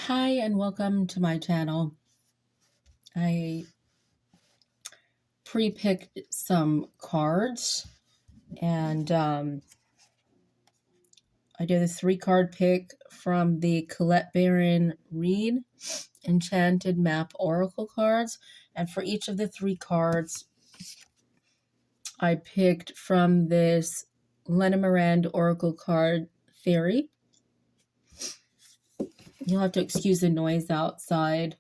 Hi and welcome to my channel. I pre-picked some cards and I did a 3-card pick from the Colette Baron Reed Enchanted Map Oracle cards. And for each of the 3 cards, I picked from this Lenormand Oracle card theory. You'll have to excuse the noise outside.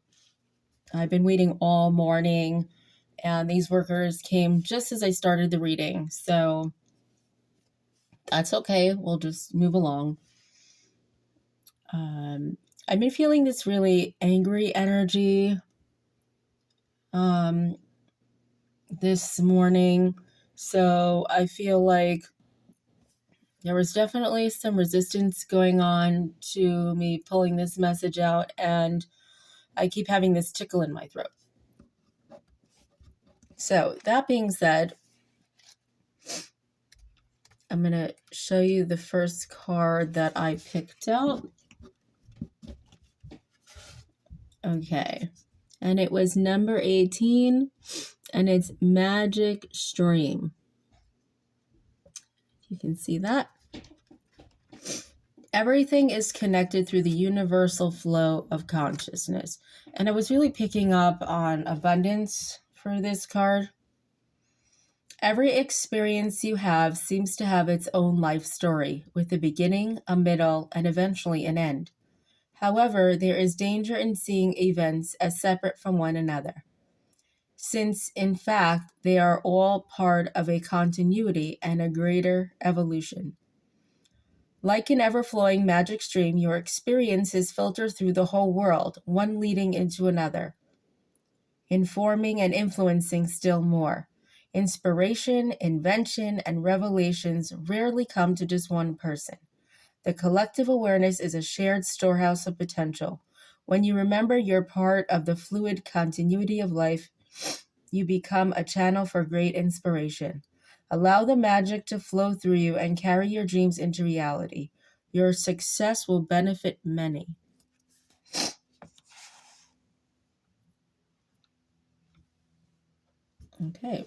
I've been waiting all morning, and these workers came just as I started the reading, so that's okay. We'll just move along. I've been feeling this really angry energy this morning, so I feel like there was definitely some resistance going on to me pulling this message out, and I keep having this tickle in my throat. So that being said, I'm going to show you the first card that I picked out. Okay. And it was number 18, and it's Magic Stream. You can see that. Everything is connected through the universal flow of consciousness. And I was really picking up on abundance for this card. Every experience you have seems to have its own life story, with a beginning, a middle, and eventually an end. However, there is danger in seeing events as separate from one another, since in fact they are all part of a continuity and a greater evolution. Like an ever-flowing magic stream, your experiences filter through the whole world, one leading into another, informing and influencing still more. Inspiration, invention, and revelations rarely come to just one person. The collective awareness is a shared storehouse of potential. When you remember you're part of the fluid continuity of life, you become a channel for great inspiration. Allow the magic to flow through you and carry your dreams into reality. Your success will benefit many. Okay.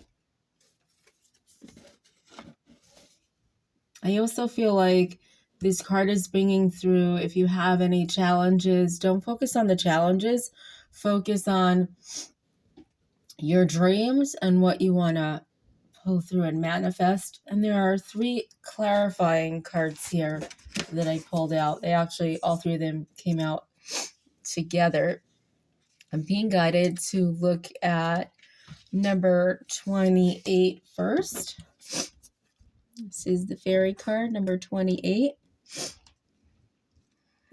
I also feel like this card is bringing through, if you have any challenges, don't focus on the challenges. Focus on your dreams and what you want to pull through and manifest. And there are 3 clarifying cards here that I pulled out. They actually, all 3 of them came out together. I'm being guided to look at number 28 first. This is the fairy card, number 28.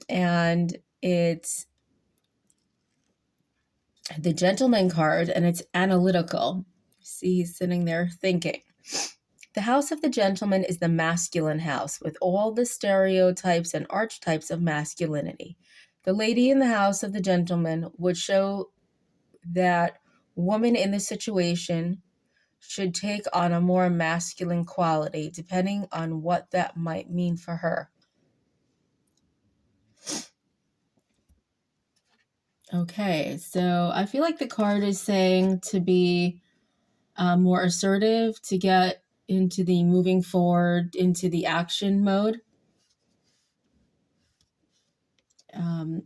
And it's the gentleman card, and it's analytical. See, he's sitting there thinking. The house of the gentleman is the masculine house, with all the stereotypes and archetypes of masculinity. The lady in the house of the gentleman would show that woman in the situation should take on a more masculine quality, depending on what that might mean for her. Okay, so I feel like the card is saying to be more assertive, to get into the moving forward, into the action mode.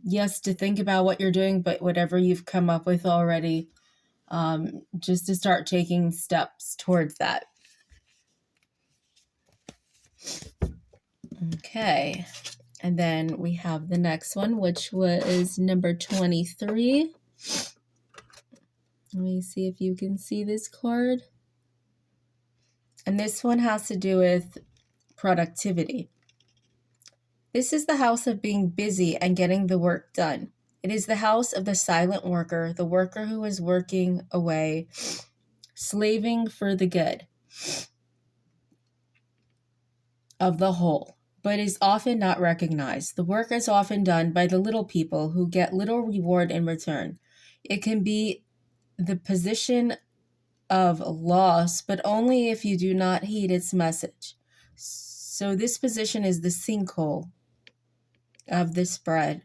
Yes, to think about what you're doing, but whatever you've come up with already, just to start taking steps towards that. Okay, and then we have the next one, which was number 23. Let me see if you can see this card. And this one has to do with productivity. This is the house of being busy and getting the work done. It is the house of the silent worker, the worker who is working away, slaving for the good of the whole, but is often not recognized. The work is often done by the little people who get little reward in return. It can be the position of loss, but only if you do not heed its message. So this position is the sinkhole of the spread.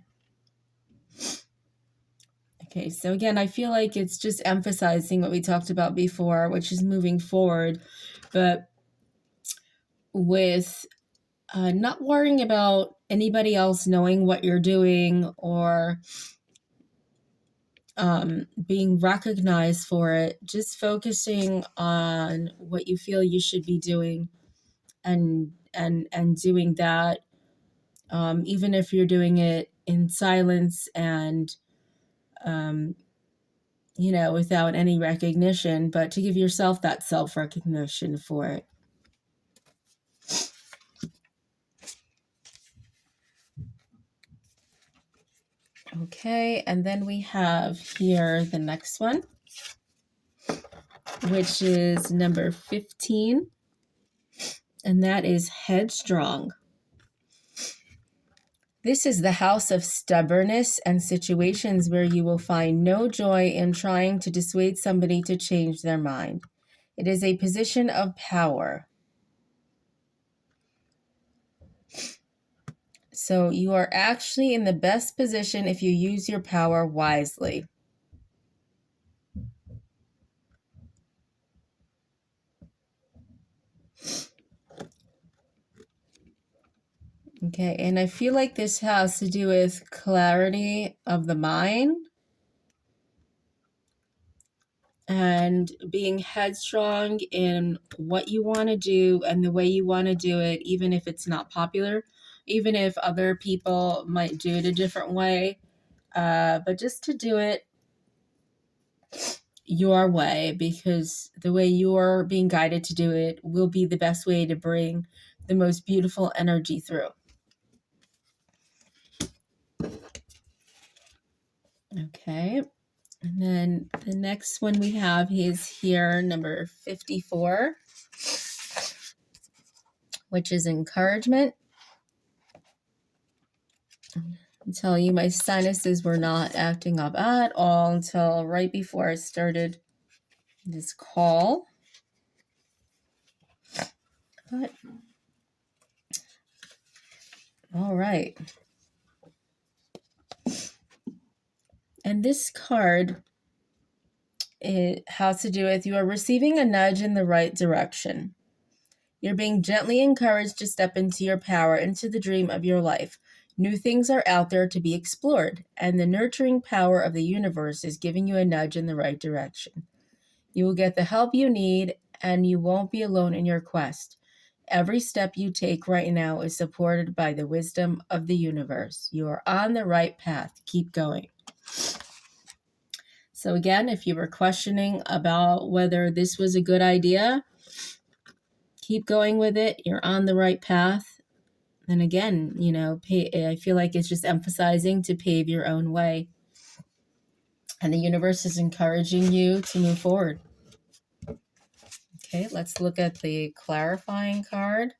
Okay, so again, I feel like it's just emphasizing what we talked about before, which is moving forward, but with not worrying about anybody else knowing what you're doing or being recognized for it, just focusing on what you feel you should be doing and doing that, even if you're doing it in silence and without any recognition, but to give yourself that self-recognition for it. Okay, and then we have here the next one, which is number 15, and that is headstrong. This is the house of stubbornness and situations where you will find no joy in trying to dissuade somebody to change their mind. It is a position of power. So you are actually in the best position if you use your power wisely. Okay, and I feel like this has to do with clarity of the mind and being headstrong in what you want to do and the way you want to do it, even if it's not popular, even if other people might do it a different way, but just to do it your way, because the way you're being guided to do it will be the best way to bring the most beautiful energy through. Okay. And then the next one we have is here, number 54, which is encouragement. I'll tell you, my sinuses were not acting up at all until right before I started this call. But, all right. And this card, it has to do with you are receiving a nudge in the right direction. You're being gently encouraged to step into your power, into the dream of your life. New things are out there to be explored, and the nurturing power of the universe is giving you a nudge in the right direction. You will get the help you need, and you won't be alone in your quest. Every step you take right now is supported by the wisdom of the universe. You are on the right path. Keep going. So again, if you were questioning about whether this was a good idea, keep going with it. You're on the right path. And again, I feel like it's just emphasizing to pave your own way. And the universe is encouraging you to move forward. Okay, let's look at the clarifying card,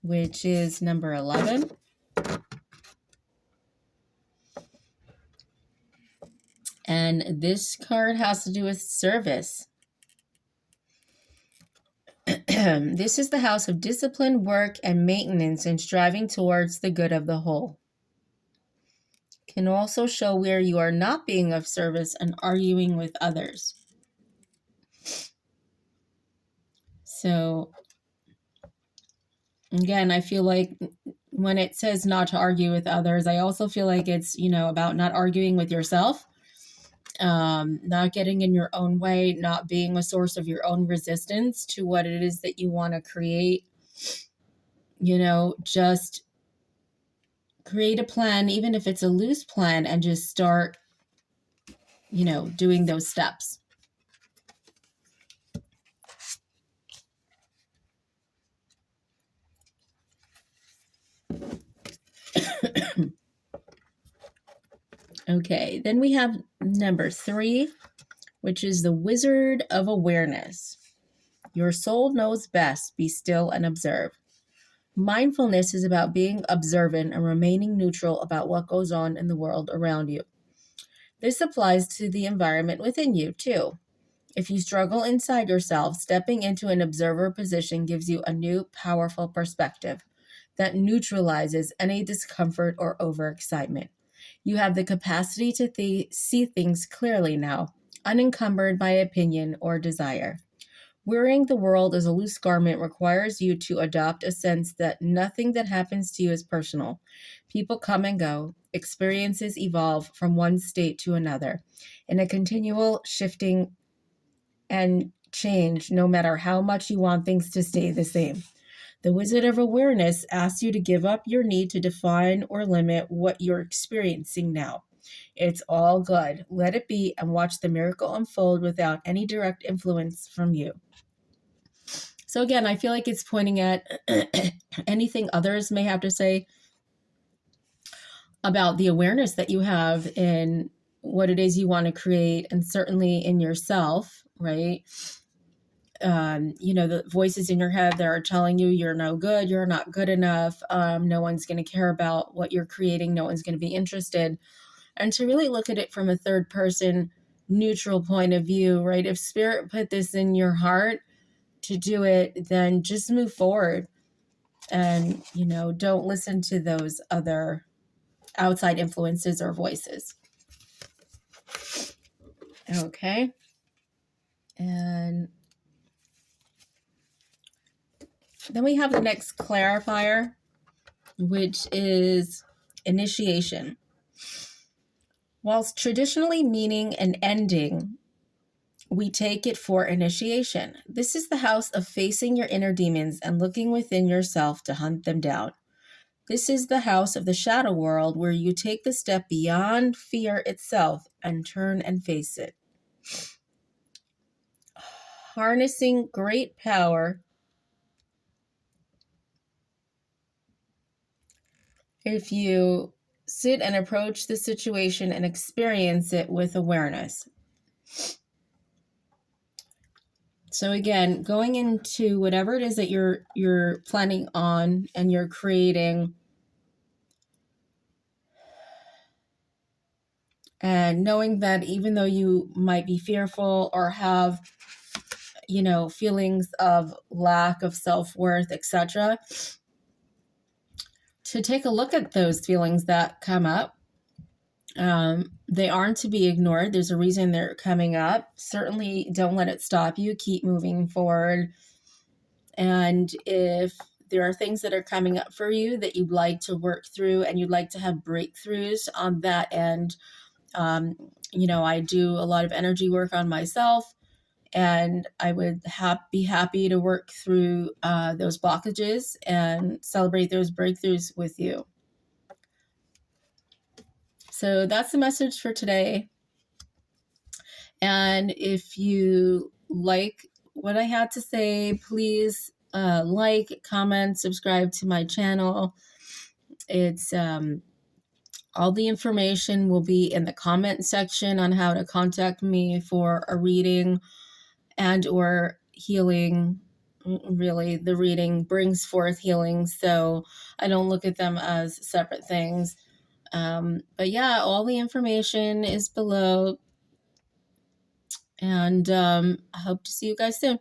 which is number 11. And this card has to do with service. This is the house of discipline, work, and maintenance and striving towards the good of the whole. Can also show where you are not being of service and arguing with others. So again, I feel like when it says not to argue with others, I also feel like it's, about not arguing with yourself, not getting in your own way, not being a source of your own resistance to what it is that you want to create. Just create a plan, even if it's a loose plan, and just start, doing those steps. Okay, then we have number 3, which is the Wizard of Awareness. Your soul knows best. Be still and observe. Mindfulness is about being observant and remaining neutral about what goes on in the world around you. This applies to the environment within you, too. If you struggle inside yourself, stepping into an observer position gives you a new, powerful perspective. that neutralizes any discomfort or overexcitement. You have the capacity to see things clearly now, unencumbered by opinion or desire. Wearing the world as a loose garment requires you to adopt a sense that nothing that happens to you is personal. People come and go, experiences evolve from one state to another, in a continual shifting and change, no matter how much you want things to stay the same. The Wizard of Awareness asks you to give up your need to define or limit what you're experiencing now. It's all good. Let it be and watch the miracle unfold without any direct influence from you. So, again, I feel like it's pointing at anything others may have to say about the awareness that you have in what it is you want to create, and certainly in yourself, right? The voices in your head that are telling you you're no good, you're not good enough, no one's going to care about what you're creating, no one's going to be interested. And to really look at it from a third person, neutral point of view, right? If spirit put this in your heart to do it, then just move forward and, don't listen to those other outside influences or voices. Okay. And then we have the next clarifier, which is initiation. Whilst traditionally meaning an ending, we take it for initiation. This is the house of facing your inner demons and looking within yourself to hunt them down. This is the house of the shadow world where you take the step beyond fear itself and turn and face it. Harnessing great power. If you sit and approach the situation and experience it with awareness. So again, going into whatever it is that you're planning on and you're creating, and knowing that even though you might be fearful or have, feelings of lack of self-worth, etc., to take a look at those feelings that come up. They aren't to be ignored. There's a reason they're coming up. Certainly don't let it stop you. Keep moving forward. And if there are things that are coming up for you that you'd like to work through and you'd like to have breakthroughs on that end, I do a lot of energy work on myself, and I would be happy to work through those blockages and celebrate those breakthroughs with you. So that's the message for today. And if you like what I had to say, please like, comment, subscribe to my channel. It's all the information will be in the comment section on how to contact me for a reading and or healing. Really, the reading brings forth healing, so I don't look at them as separate things. But yeah, all the information is below, and I hope to see you guys soon.